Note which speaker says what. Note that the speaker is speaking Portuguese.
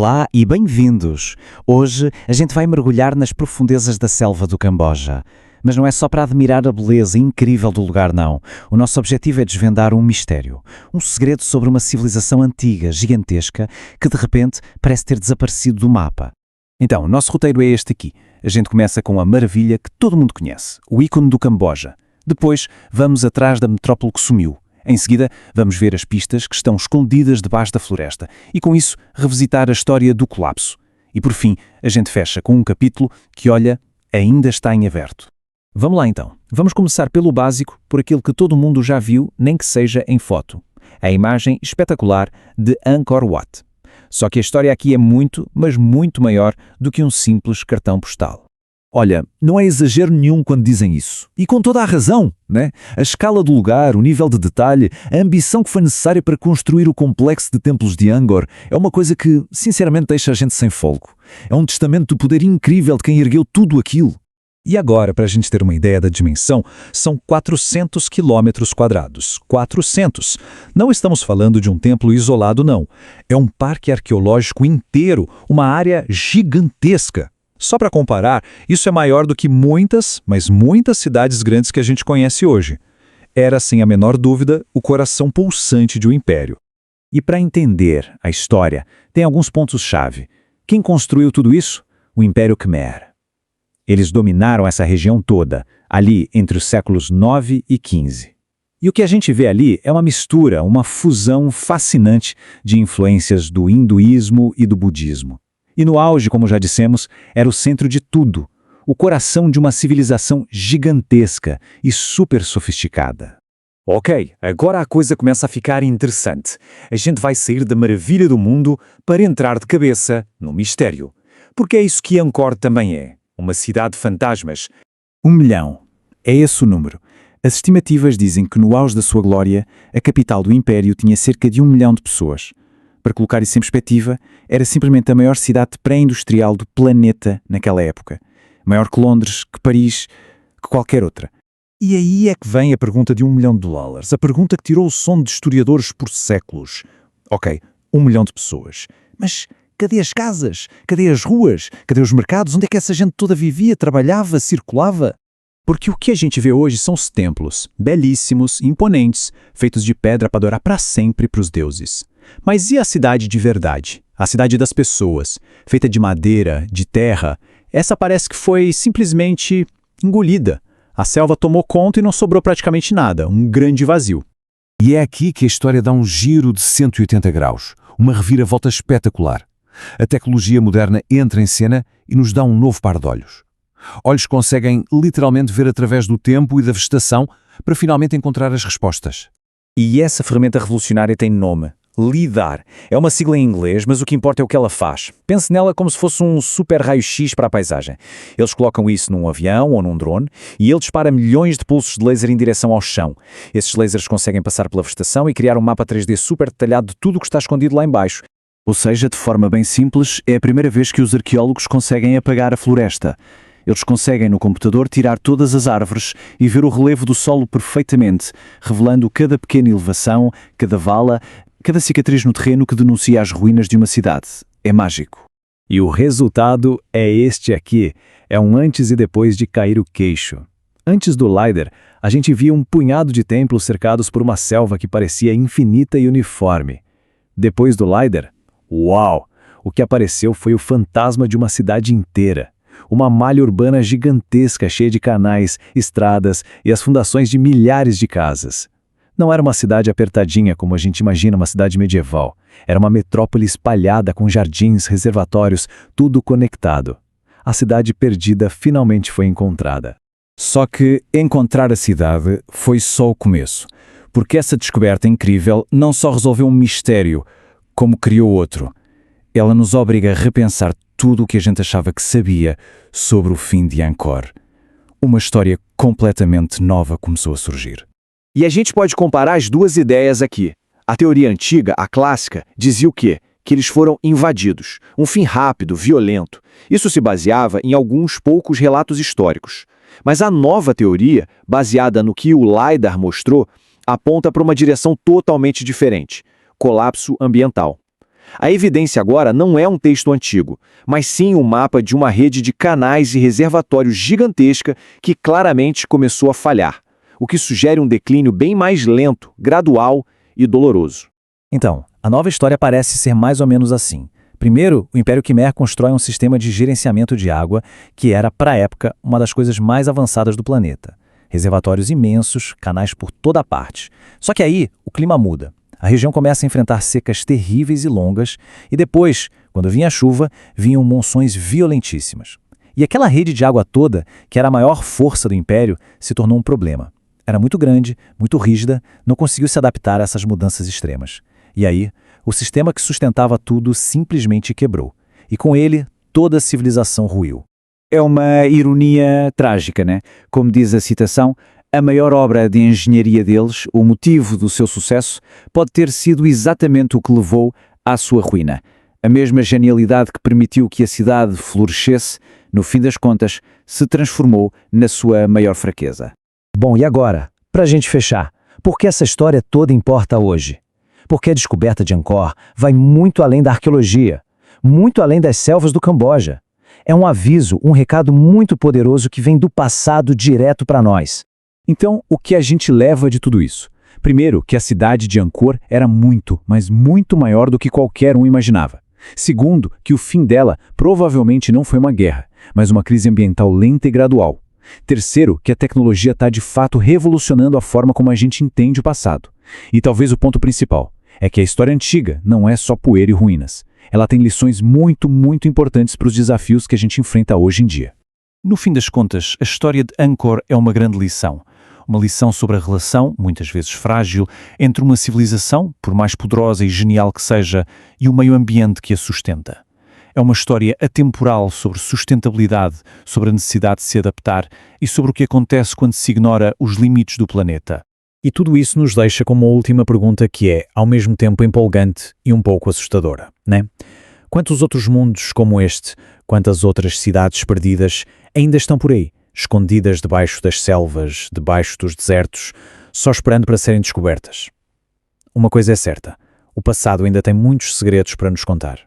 Speaker 1: Olá e bem-vindos! Hoje a gente vai mergulhar nas profundezas da selva do Camboja. Mas não é só para admirar a beleza incrível do lugar, não. O nosso objetivo é desvendar um mistério, um segredo sobre uma civilização antiga, gigantesca, que de repente parece ter desaparecido do mapa. Então, o nosso roteiro é este aqui. A gente começa com a maravilha que todo mundo conhece, o ícone do Camboja. Depois, vamos atrás da metrópole que sumiu. Em seguida, vamos ver as pistas que estão escondidas debaixo da floresta e, com isso, revisitar a história do colapso. E, por fim, a gente fecha com um capítulo que, olha, ainda está em aberto. Vamos lá então. Vamos começar pelo básico, por aquilo que todo mundo já viu, nem que seja em foto. A imagem espetacular de Angkor Wat. Só que a história aqui é muito, mas muito maior do que um simples cartão postal.
Speaker 2: Olha, não é exagero nenhum quando dizem isso. E com toda a razão, né? A escala do lugar, o nível de detalhe, a ambição que foi necessária para construir o complexo de templos de Angkor é uma coisa que, sinceramente, deixa a gente sem fôlego. É um testamento do poder incrível de quem ergueu tudo aquilo. E agora, para a gente ter uma ideia da dimensão, são 400 quilômetros quadrados. 400! Não estamos falando de um templo isolado, não. É um parque arqueológico inteiro, uma área gigantesca. Só para comparar, isso é maior do que muitas, mas muitas cidades grandes que a gente conhece hoje. Era, sem a menor dúvida, o coração pulsante de um império.
Speaker 1: E para entender a história, tem alguns pontos-chave. Quem construiu tudo isso? O Império Khmer. Eles dominaram essa região toda, ali entre os séculos 9 e 15. E o que a gente vê ali é uma mistura, uma fusão fascinante de influências do hinduísmo e do budismo. E no auge, como já dissemos, era o centro de tudo, o coração de uma civilização gigantesca e super sofisticada.
Speaker 2: Ok, agora a coisa começa a ficar interessante. A gente vai sair da maravilha do mundo para entrar de cabeça no mistério. Porque é isso que Angkor também é, uma cidade de fantasmas.
Speaker 1: 1 milhão. É esse o número. As estimativas dizem que no auge da sua glória, a capital do Império tinha cerca de 1 milhão de pessoas. Para colocar isso em perspectiva, era simplesmente a maior cidade pré-industrial do planeta naquela época. Maior que Londres, que Paris, que qualquer outra.
Speaker 2: E aí é que vem a pergunta de $1 milhão. A pergunta que tirou o sono de historiadores por séculos. Ok, 1 milhão de pessoas. Mas cadê as casas? Cadê as ruas? Cadê os mercados? Onde é que essa gente toda vivia, trabalhava, circulava?
Speaker 1: Porque o que a gente vê hoje são os templos, belíssimos, imponentes, feitos de pedra para adorar para sempre para os deuses. Mas e a cidade de verdade? A cidade das pessoas, feita de madeira, de terra? Essa parece que foi simplesmente engolida. A selva tomou conta e não sobrou praticamente nada, um grande vazio.
Speaker 2: E é aqui que a história dá um giro de 180 graus, uma reviravolta espetacular. A tecnologia moderna entra em cena e nos dá um novo par de olhos. Olhos conseguem literalmente ver através do tempo e da vegetação para finalmente encontrar as respostas.
Speaker 1: E essa ferramenta revolucionária tem nome: LIDAR. É uma sigla em inglês, mas o que importa é o que ela faz. Pense nela como se fosse um super raio-x para a paisagem. Eles colocam isso num avião ou num drone e ele dispara milhões de pulsos de laser em direção ao chão. Esses lasers conseguem passar pela vegetação e criar um mapa 3D super detalhado de tudo o que está escondido lá em baixo. Ou seja, de forma bem simples, é a primeira vez que os arqueólogos conseguem apagar a floresta. Eles conseguem no computador tirar todas as árvores e ver o relevo do solo perfeitamente, revelando cada pequena elevação, cada vala, cada cicatriz no terreno que denuncia as ruínas de uma cidade. É mágico. E o resultado é este aqui. É um antes e depois de cair o queixo. Antes do LiDAR, a gente via um punhado de templos cercados por uma selva que parecia infinita e uniforme. Depois do LiDAR, uau! O que apareceu foi o fantasma de uma cidade inteira. Uma malha urbana gigantesca cheia de canais, estradas e as fundações de milhares de casas. Não era uma cidade apertadinha como a gente imagina uma cidade medieval. Era uma metrópole espalhada com jardins, reservatórios, tudo conectado. A cidade perdida finalmente foi encontrada. Só que encontrar a cidade foi só o começo, porque essa descoberta incrível não só resolveu um mistério, como criou outro. Ela nos obriga a repensar tudo o que a gente achava que sabia sobre o fim de Angkor. Uma história completamente nova começou a surgir.
Speaker 3: E a gente pode comparar as duas ideias aqui. A teoria antiga, a clássica, dizia o quê? Que eles foram invadidos. Um fim rápido, violento. Isso se baseava em alguns poucos relatos históricos. Mas a nova teoria, baseada no que o LiDAR mostrou, aponta para uma direção totalmente diferente. Colapso ambiental. A evidência agora não é um texto antigo, mas sim um mapa de uma rede de canais e reservatórios gigantesca que claramente começou a falhar, o que sugere um declínio bem mais lento, gradual e doloroso.
Speaker 1: Então, a nova história parece ser mais ou menos assim. Primeiro, o Império Quimer constrói um sistema de gerenciamento de água que era, para a época, uma das coisas mais avançadas do planeta. Reservatórios imensos, canais por toda parte. Só que aí, o clima muda. A região começa a enfrentar secas terríveis e longas, e depois, quando vinha a chuva, vinham monções violentíssimas. E aquela rede de água toda, que era a maior força do Império, se tornou um problema. Era muito grande, muito rígida, não conseguiu se adaptar a essas mudanças extremas. E aí, o sistema que sustentava tudo simplesmente quebrou. E com ele, toda a civilização ruiu.
Speaker 2: É uma ironia trágica, né? Como diz a citação, a maior obra de engenharia deles, o motivo do seu sucesso, pode ter sido exatamente o que levou à sua ruína. A mesma genialidade que permitiu que a cidade florescesse, no fim das contas, se transformou na sua maior fraqueza.
Speaker 4: Bom, e agora? Para a gente fechar, por que essa história toda importa hoje? Porque a descoberta de Angkor vai muito além da arqueologia, muito além das selvas do Camboja. É um aviso, um recado muito poderoso que vem do passado direto para nós.
Speaker 2: Então, o que a gente leva de tudo isso? Primeiro, que a cidade de Angkor era muito, mas muito maior do que qualquer um imaginava. Segundo, que o fim dela provavelmente não foi uma guerra, mas uma crise ambiental lenta e gradual. Terceiro, que a tecnologia está de fato revolucionando a forma como a gente entende o passado. E talvez o ponto principal é que a história antiga não é só poeira e ruínas. Ela tem lições muito, muito importantes para os desafios que a gente enfrenta hoje em dia.
Speaker 1: No fim das contas, a história de Angkor é uma grande lição. Uma lição sobre a relação, muitas vezes frágil, entre uma civilização, por mais poderosa e genial que seja, e o meio ambiente que a sustenta. É uma história atemporal sobre sustentabilidade, sobre a necessidade de se adaptar e sobre o que acontece quando se ignora os limites do planeta. E tudo isso nos deixa com uma última pergunta que é, ao mesmo tempo, empolgante e um pouco assustadora, né? Quantos outros mundos como este, quantas outras cidades perdidas ainda estão por aí, escondidas debaixo das selvas, debaixo dos desertos, só esperando para serem descobertas? Uma coisa é certa, o passado ainda tem muitos segredos para nos contar.